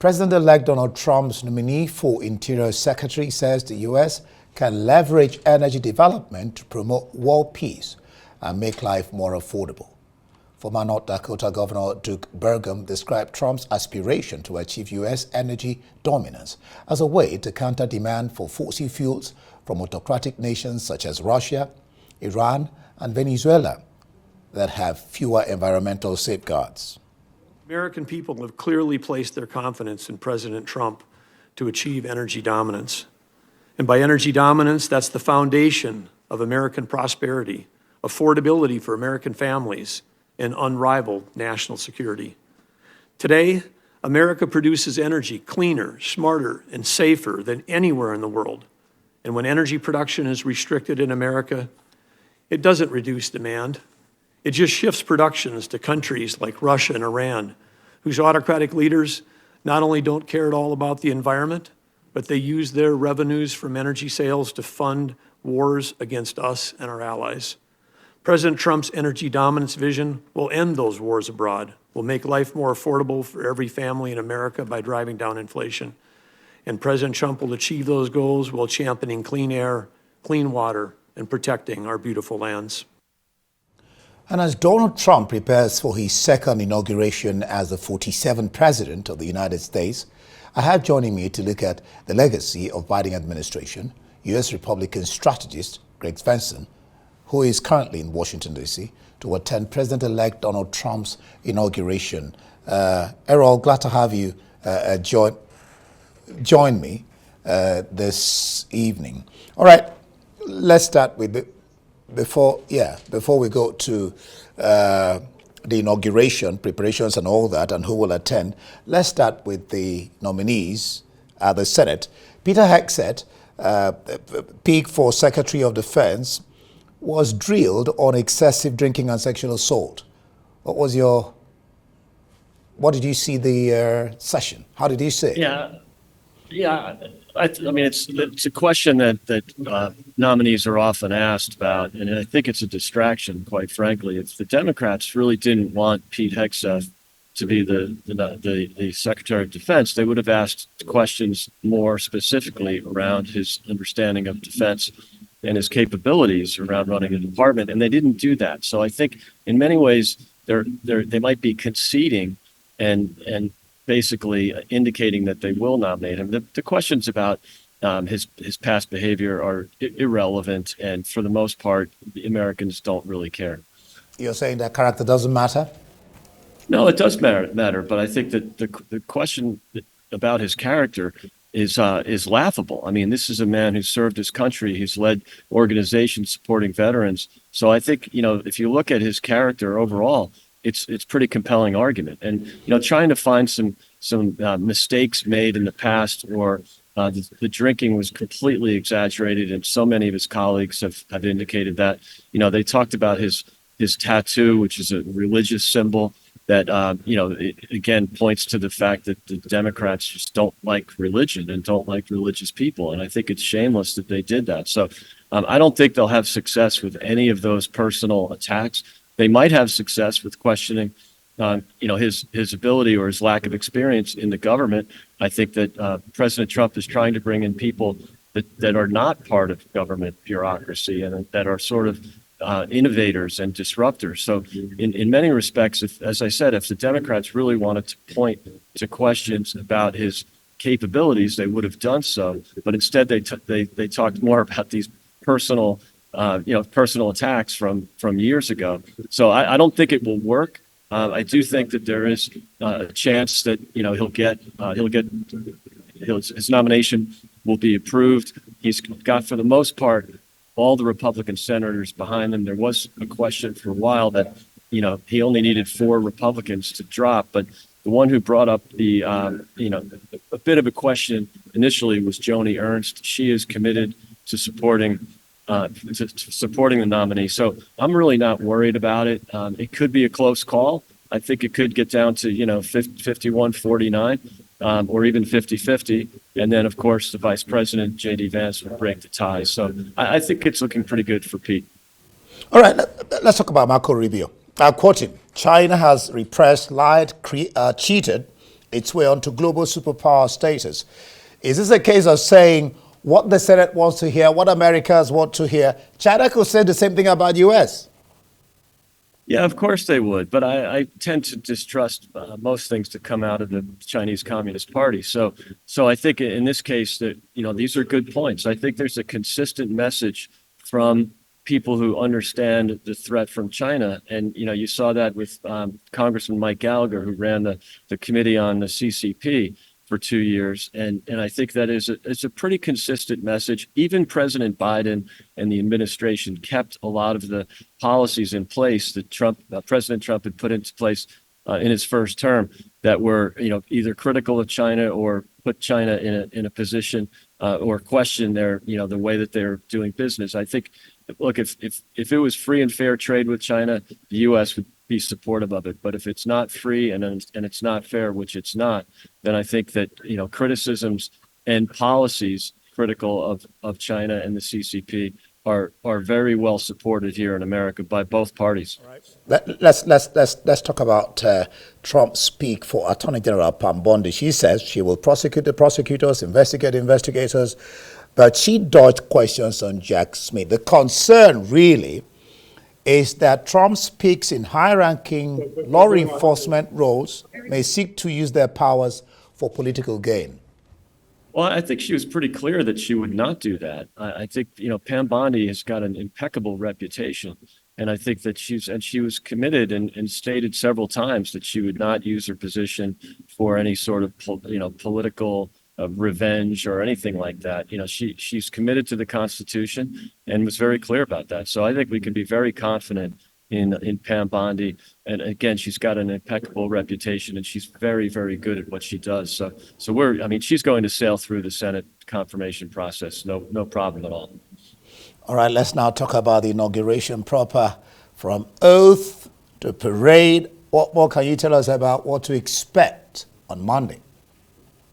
President-elect Donald Trump's nominee for Interior Secretary says the U.S. can leverage energy development to promote world peace and make life more affordable. Former North Dakota Governor Duke Burgum described Trump's aspiration to achieve U.S. energy dominance as a way to counter demand for fossil fuels from autocratic nations such as Russia, Iran, and Venezuela that have fewer environmental safeguards. American people have clearly placed their confidence in President Trump to achieve energy dominance. And by energy dominance, that's the foundation of American prosperity, affordability for American families, and unrivaled national security. Today, America produces energy cleaner, smarter, and safer than anywhere in the world. And when energy production is restricted in America, it doesn't reduce demand. It just shifts productions to countries like Russia and Iran, whose autocratic leaders not only don't care at all about the environment, but they use their revenues from energy sales to fund wars against us and our allies. President Trump's energy dominance vision will end those wars abroad, will make life more affordable for every family in America by driving down inflation. And President Trump will achieve those goals while championing clean air, clean water, and protecting our beautiful lands. And as Donald Trump prepares for his second inauguration as the 47th President of the United States, I have joining me to look at the legacy of Biden administration, U.S. Republican strategist Greg Swenson, who is currently in Washington, D.C., to attend President-elect Donald Trump's inauguration. Errol, glad to have you join me this evening. All right, let's start with before we go to the inauguration preparations and all that and who will attend, let's start with the nominees at the Senate. Peter Hegseth, pick for Secretary of Defense, was drilled on excessive drinking and sexual assault. What did you see the session? How did you see it? Yeah. I mean, it's a question that nominees are often asked about, and I think it's a distraction, quite frankly. If the Democrats really didn't want Pete Hegseth to be the Secretary of Defense, they would have asked questions more specifically around his understanding of defense and his capabilities around running a department, and they didn't do that. So I think in many ways they might be conceding and basically indicating that they will nominate him. The questions about his past behavior are irrelevant, and for the most part, the Americans don't really care. You're saying that character doesn't matter? No, it does matter, but I think that the question about his character is laughable. I mean, this is a man who served his country. He's led organizations supporting veterans. So I think, if you look at his character overall, it's pretty compelling argument. And, trying to find some mistakes made in the past or the drinking was completely exaggerated. And so many of his colleagues have indicated that, they talked about his tattoo, which is a religious symbol that, it again points to the fact that the Democrats just don't like religion and don't like religious people. And I think it's shameless that they did that. So I don't think they'll have success with any of those personal attacks. They might have success with questioning, his ability or his lack of experience in the government. I think that President Trump is trying to bring in people that are not part of government bureaucracy and that are sort of innovators and disruptors. So in many respects, as I said, if the Democrats really wanted to point to questions about his capabilities, they would have done so. But instead, they talked more about these personal attacks from years ago. So I don't think it will work. I do think that there is a chance that his nomination will be approved. He's got, for the most part, all the Republican senators behind him. There was a question for a while that, he only needed 4 Republicans to drop, but the one who brought up a bit of a question initially was Joni Ernst. She is committed to supporting the nominee. So I'm really not worried about it. It could be a close call. I think it could get down to, 51-49. Or even 50-50. And then, of course, the Vice President, J.D. Vance, will break the tie. So I think it's looking pretty good for Pete. All right, let's talk about Marco Rubio. I'll quote him. China has repressed, lied, cheated, its way onto global superpower status. Is this a case of saying what the Senate wants to hear, what Americans want to hear? China could say the same thing about U.S. Yeah, of course they would, but I tend to distrust most things that come out of the Chinese Communist Party. So I think in this case that these are good points. I think there's a consistent message from people who understand the threat from China, and you saw that with Congressman Mike Gallagher, who ran the committee on the CCP for 2 years, and I think that it's a pretty consistent message. Even President Biden and the administration kept a lot of the policies in place that President Trump had put into place in his first term that were either critical of China or put China in a position or question the way that they're doing business. I think, look, if it was free and fair trade with China, the U.S. would be supportive of it. But if it's not free and it's not fair, which it's not, then I think that criticisms and policies critical of China and the CCP are very well supported here in America by both parties. Let's talk about Trump's speak for Attorney General Pam Bondi. She says she will prosecute the prosecutors, investigate investigators, but she dodged questions on Jack Smith. The concern really is that Trump's picks in high-ranking law enforcement roles may seek to use their powers for political gain. Well, I think she was pretty clear that she would not do that. I think, Pam Bondi has got an impeccable reputation. And I think that she was committed and stated several times that she would not use her position for any sort of, political revenge or anything like that. She's committed to the Constitution and was very clear about that. So I think we can be very confident in Pam Bondi. And again, she's got an impeccable reputation and she's very, very good at what she does. So she's going to sail through the Senate confirmation process. No problem at all. All right, let's now talk about the inauguration proper, from oath to parade. What more can you tell us about what to expect on Monday?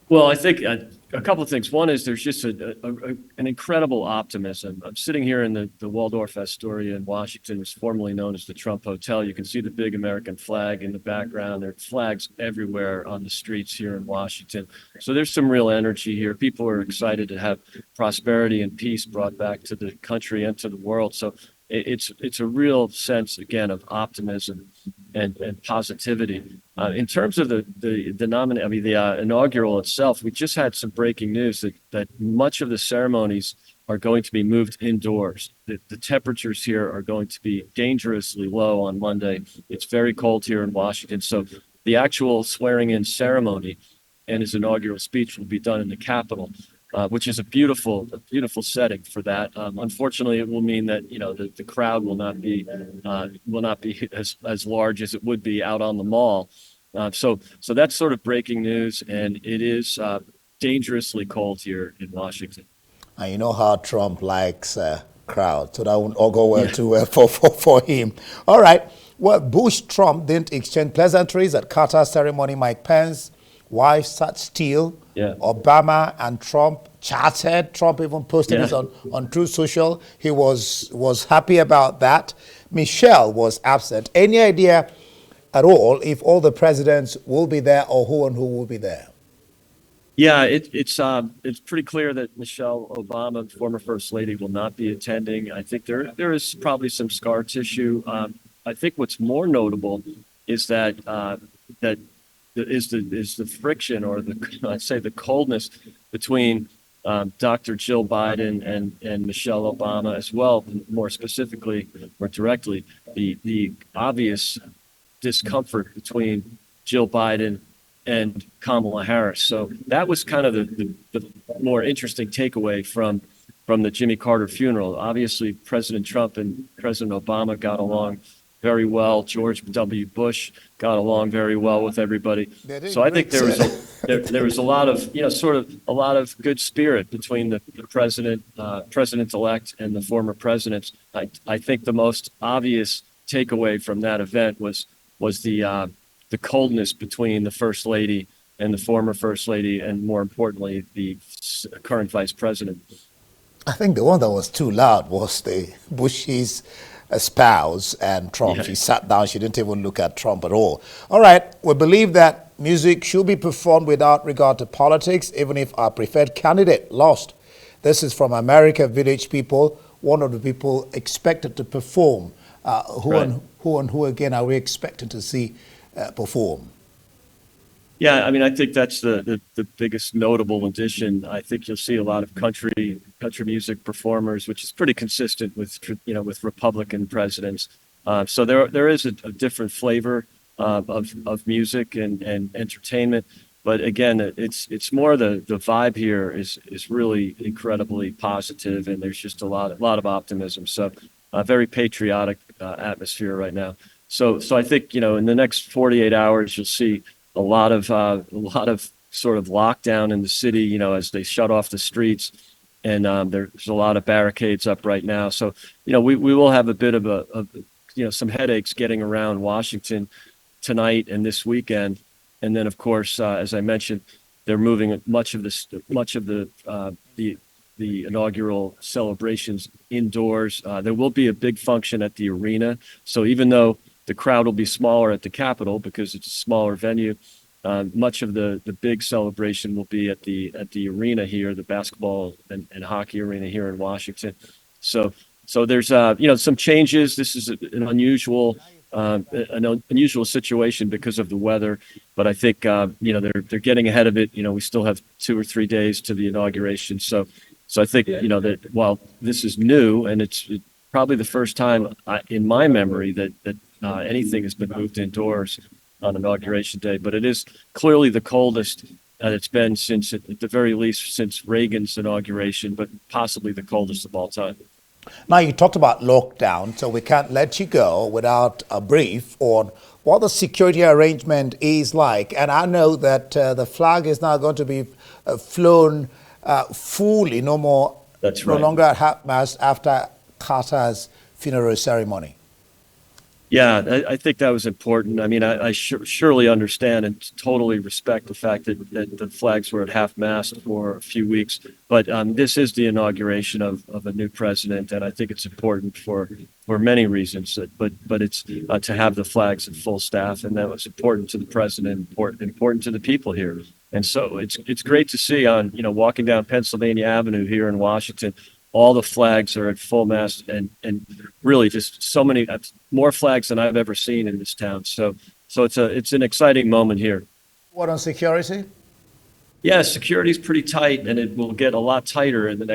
Well, I think a couple of things. One is there's just an incredible optimism. I'm sitting here in the Waldorf Astoria in Washington, which is formerly known as the Trump Hotel. You can see the big American flag in the background. There are flags everywhere on the streets here in Washington. So there's some real energy here. People are excited to have prosperity and peace brought back to the country and to the world. So it's a real sense, again, of optimism and positivity. In terms of the inaugural itself, we just had some breaking news that much of the ceremonies are going to be moved indoors. The temperatures here are going to be dangerously low on Monday. It's very cold here in Washington. So the actual swearing-in ceremony and his inaugural speech will be done in the Capitol, which is a beautiful setting for that. Unfortunately, it will mean that the crowd will not be as large as it would be out on the mall. So that's sort of breaking news, and it is dangerously cold here in Washington. And you know how Trump likes crowds, so that won't all go well too well for him. All right. Well, Bush-Trump didn't exchange pleasantries at Carter's ceremony. Mike Pence, wife sat still. Yeah. Obama and Trump chatted. Trump even posted this on Truth Social. He was happy about that. Michelle was absent. Any idea at all if all the presidents will be there or who and who will be there? Yeah, it's pretty clear that Michelle Obama, former First Lady, will not be attending. I think there is probably some scar tissue. I think what's more notable is that the friction, or I'd say the coldness between Dr. Jill Biden and Michelle Obama, as well, more specifically, more directly, the obvious discomfort between Jill Biden and Kamala Harris. So that was kind of the more interesting takeaway from the Jimmy Carter funeral. Obviously, President Trump and President Obama got along very well. George W. Bush got along very well with everybody. So I think there was a lot of a lot of good spirit between the president-elect and the former presidents. I think the most obvious takeaway from that event was the coldness between the First Lady and the former First Lady, and more importantly, the current Vice President. I think the one that was too loud was the Bush's spouse and Trump. Yeah. She sat down. She didn't even look at Trump at all. All right. We believe that music should be performed without regard to politics, even if our preferred candidate lost. This is from America Village People, one of the people expected to perform. Who again are we expecting to see perform? Yeah, I mean, I think that's the biggest notable addition. I think you'll see a lot of country music performers, which is pretty consistent with with Republican presidents. So there is a different flavor of music and entertainment. But again, it's more the vibe here is really incredibly positive, and there's just a lot of optimism. So a very patriotic atmosphere right now. So I think in the next 48 hours you'll see a lot of sort of lockdown in the city, as they shut off the streets, and there's a lot of barricades up right now. So we will have a bit of some headaches getting around Washington tonight and this weekend. And then, of course, as I mentioned, they're moving much of the inaugural celebrations indoors. There will be a big function at the arena. So even though the crowd will be smaller at the Capitol because it's a smaller venue, much of the big celebration will be at the arena here, the basketball and hockey arena here in Washington. So there's some changes. This is an unusual situation because of the weather, but I think they're getting ahead of it. We still have 2 or 3 days to the inauguration, so I think that while this is new and it's probably the first time in my memory that anything has been moved indoors on inauguration day, but it is clearly the coldest it's been since, at the very least, since Reagan's inauguration, but possibly the coldest of all time. Now, you talked about lockdown, so we can't let you go without a brief on what the security arrangement is like. And I know that the flag is now going to be flown fully, no more, That's right. No longer at half-mast after Carter's funeral ceremony. Yeah, I think that was important. I mean, I surely understand and totally respect the fact that the flags were at half-mast for a few weeks. But this is the inauguration of a new president, and I think it's important for many reasons. But it's to have the flags at full staff, and that was important to the president, important to the people here. And so it's great to see walking down Pennsylvania Avenue here in Washington. All the flags are at full mast, and really just so many more flags than I've ever seen in this town. So it's an exciting moment here. What on security? Yeah, security is pretty tight, and it will get a lot tighter in the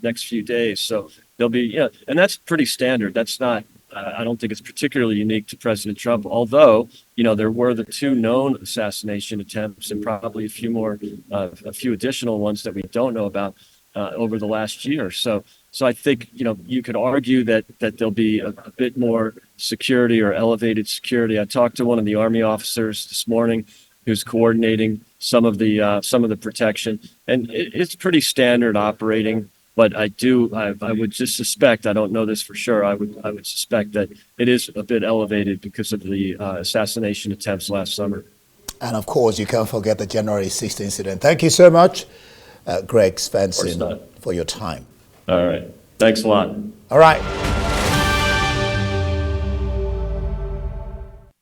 next few days. So there'll be and that's pretty standard. That's not. I don't think it's particularly unique to President Trump, although there were the 2 known assassination attempts and probably a few additional ones that we don't know about over the last year. So I think, you could argue that there'll be a bit more security or elevated security. I talked to one of the Army officers this morning who's coordinating some of the protection, and it's pretty standard operating. But I would just suspect, I don't know this for sure, I would suspect that it is a bit elevated because of the assassination attempts last summer. And of course, you can't forget the January 6th incident. Thank you so much, Greg Swenson, for your time. All right. Thanks a lot. All right.